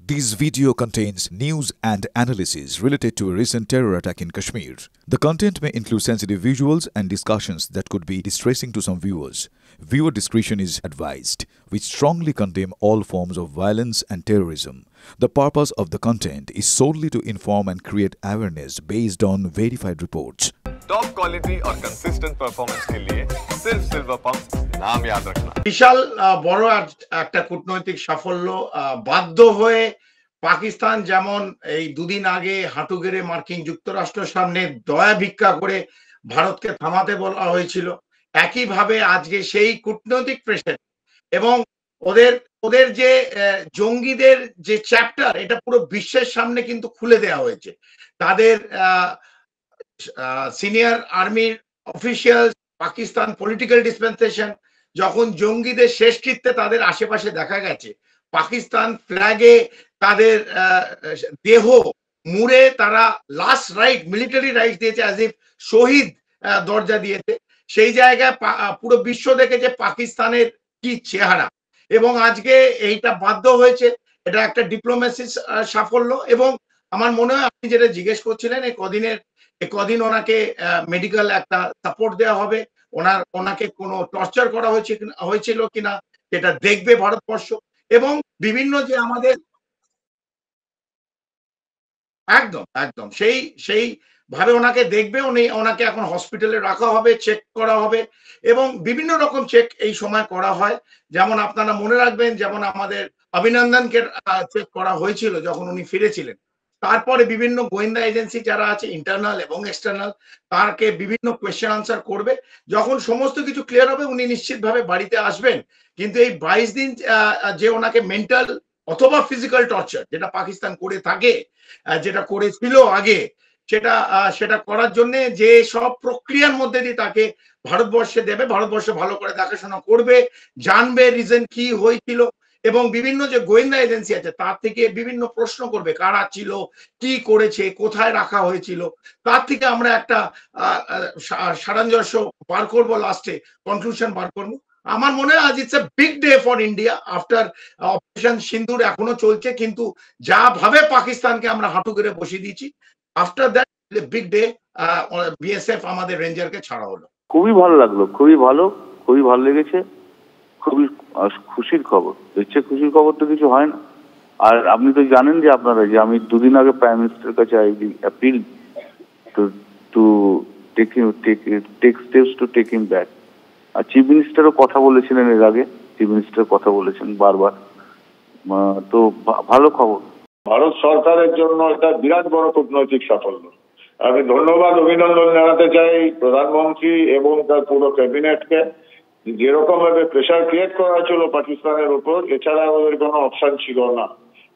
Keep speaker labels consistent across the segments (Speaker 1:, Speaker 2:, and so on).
Speaker 1: This video contains news and analysis related to a recent terror attack in Kashmir. The content may include sensitive visuals and discussions that could be distressing to some viewers. Viewer discretion is advised. We strongly condemn all forms of violence and terrorism. The purpose of the content is solely to inform and create awareness based on verified reports.
Speaker 2: Top quality और consistent performance के लिए सिर्फ silver pump नाम याद रखना।
Speaker 3: বিশাল বড় একটা কূটনৈতিক সাফল্য বাধ্য হয়ে পাকিস্তান যেমন এই দুদিন আগে হাঁটু গেড়ে মার্কিন যুক্তরাষ্ট্রের সামনে দয়া ভিক্ষা করে ভারতকে থামাতে বলা হয়েছিল, একইভাবে আজকে সেই কূটনৈতিক প্রেসার এবং ওদের ওদের যে জঙ্গিদের যে চ্যাপ্টার, এটা পুরো বিশ্বের সামনে কিন্তু খুলে দেওয়া হয়েছে। তাদের সিনিয়র আর্মির অফিসিয়াল, পাকিস্তান পলিটিক্যাল ডিসপেন্সেশন যখন জঙ্গিদের শেষকৃত্যে তাদের আশেপাশে দেখা গেছে, পাকিস্তান ফ্ল্যাগে তাদের দেহ মুড়ে তারা লাস্ট রাইট, মিলিটারি রাইট দিয়েছে, অ্যাজ ইফ শহীদ দরজা দিয়েছে। সেই জায়গায় পুরো বিশ্ব দেখেছে পাকিস্তানের কি চেহারা, এবং আজকে এইটা বাধ্য হয়েছে। এটা একটা ডিপ্লোমেসির সাফল্য। এবং আমার মনে হয় আপনি যেটা জিজ্ঞেস করছিলেন, এই কদিন ওনাকে মেডিকেল একটা সাপোর্ট দেওয়া হবে, ওনাকে কোনো টর্চার করা হয়েছিল কিনা সেটা দেখবে ভারতবর্ষ। এবং বিভিন্ন যে আমাদের একদম একদম সেই ভাবে ওনাকে দেখবে। ওনাকে এখন হসপিটালে রাখা হবে, চেক করা হবে, এবং বিভিন্ন রকম চেক এই সময় করা হয়। যেমন আপনারা মনে রাখবেন, যেমন আমাদের অভিনন্দনকে চেক করা হয়েছিল যখন উনি ফিরেছিলেন। তারপরে বিভিন্ন গোয়েন্দা এজেন্সি যারা আছে, ইন্টারনাল এবং এক্সটার্নাল, তাকে বিভিন্ন কোয়েশ্চেন আনসার করবে। যখন সমস্ত কিছু ক্লিয়ার হবে উনি নিশ্চিতভাবে বাড়িতে আসবেন। কিন্তু এই 22 দিন যে ওনাকে মেন্টাল অথবা ফিজিক্যাল টর্চার যেটা পাকিস্তান করে থাকে, যেটা করেছিল আগে, সেটা করার জন্য যে সব প্রক্রিয়ার মধ্যে দিয়ে তাকে ভারতবর্ষে দেবে, ভারতবর্ষ ভালো করে দেখাশোনা করবে, জানবে রিজন কি হয়েছিল, এবং বিভিন্ন যে গোয়েন্দা এজেন্সি আছে তার থেকে বিভিন্ন প্রশ্ন করবে, কারা ছিল, কি করেছে, কোথায় রাখা হয়েছিল। তার থেকে আমরা একটা সামঞ্জস্য বার করবো, লাস্টে কনক্লুশন বার করবো। আমার মনে হয় আজ it's a big day for India. After operation সিন্দুর এখনো চলছে, কিন্তু যা ভাবে পাকিস্তানকে আমরা হাঁটু গেড়ে বসিয়ে দিয়েছি, after that big day BSF আমাদের রেঞ্জারকে ছাড়া হলো।
Speaker 4: খুবই ভালো লাগলো, খুবই ভালো লেগেছে, খুবই খুশির খবর। এর চেয়ে খুশির খবর তো কিছু হয় না। আর আপনি তো জানেন যে আপনারা যে আমি দুদিন আগে প্রাইম মিনিস্টারের কাছে appeal to take steps to take him back. আর চিফ মিনিস্টারও কথা বলেছিলেন এর আগে, চিফ মিনিস্টার কথা বলেছেন বারবার। তো ভালো খবর।
Speaker 5: ভারত সরকারের জন্য এটা বিরাট বড় কূটনৈতিক সাফল্য। আমি ধন্যবাদ, অভিনন্দন জানাতে চাই প্রধানমন্ত্রী এবং তার পুরো ক্যাবিনেটকে। যেরকম ভাবে প্রেশার ক্রিয়েট করা হয়েছিল পাকিস্তানের উপর, এছাড়া ওদের কোনো অপশন ছিল না।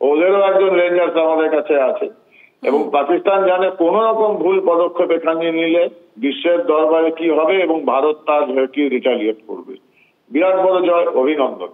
Speaker 5: ওদেরও একজন রেঞ্জার্স আমাদের কাছে আছে, এবং পাকিস্তান জানে কোন রকম ভুল পদক্ষেপ এখানে নিলে বিশ্বের দরবারে কি হবে, এবং ভারত তার কি রিটালিয়েট করবে। বিরাট বড় জয়, অভিনন্দন।